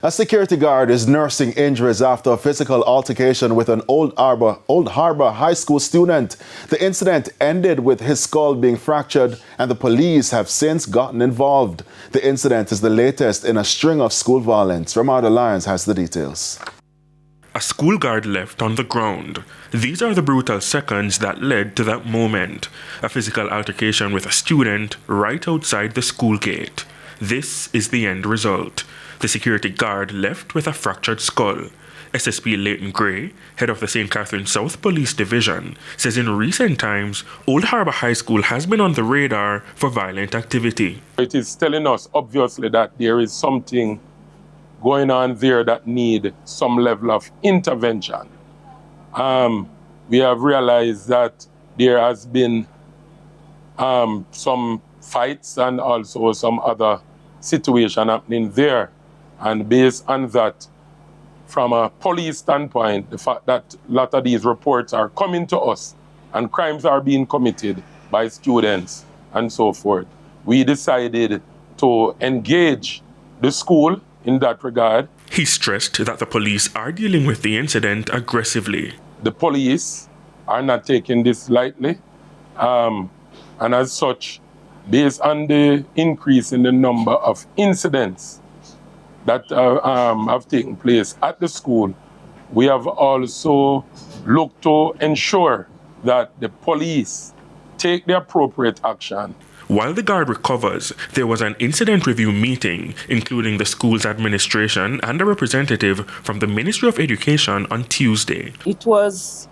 A security guard is nursing injuries after a physical altercation with an Old Harbour High School student. The incident ended with his skull being fractured, and the police have since gotten involved. The incident is the latest in a string of school violence. Ramada Lyons has the details. A school guard left on the ground. These are the brutal seconds that led to that moment. A physical altercation with a student right outside the school gate. This is the end result. The security guard left with a fractured skull. SSP Leighton Gray, head of the St. Catherine South Police Division, says in recent times, Old Harbour High School has been on the radar for violent activity. It is telling us, obviously, that there is something going on there that need some level of intervention. We have realized that there has been some fights and also some other situation happening there. And based on that, from a police standpoint, the fact that a lot of these reports are coming to us and crimes are being committed by students and so forth, we decided to engage the school in that regard. He stressed that the police are dealing with the incident aggressively. The police are not taking this lightly, and as such, based on the increase in the number of incidents that have taken place at the school, we have also looked to ensure that the police take the appropriate action. While the guard recovers, there was an incident review meeting, including the school's administration and a representative from the Ministry of Education on Tuesday. It was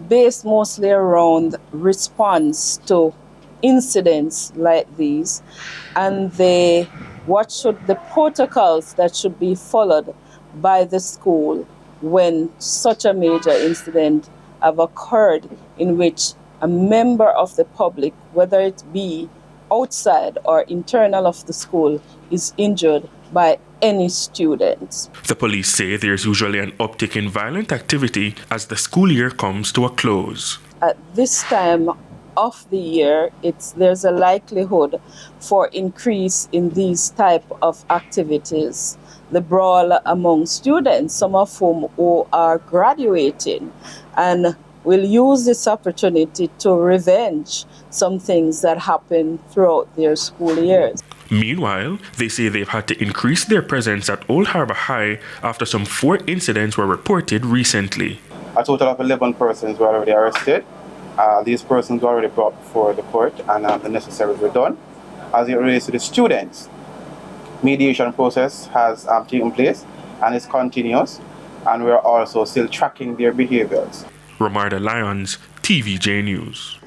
based mostly around response to incidents like these and the protocols that should be followed by the school when such a major incident have occurred in which a member of the public, whether it be outside or internal of the school, is injured by any students. The police say there's usually an uptick in violent activity as the school year comes to a close. At this time of the year, there's a likelihood for increase in these type of activities. The brawl among students, some of whom who are graduating, and will use this opportunity to revenge some things that happen throughout their school years. Meanwhile, they say they've had to increase their presence at Old Harbour High after some 4 incidents were reported recently. A total of 11 persons were already arrested. These persons were already brought before the court, and the necessaries were done. As it relates to the students, mediation process has taken place and is continuous, and we are also still tracking their behaviors. Ramada Lyons, TVJ News.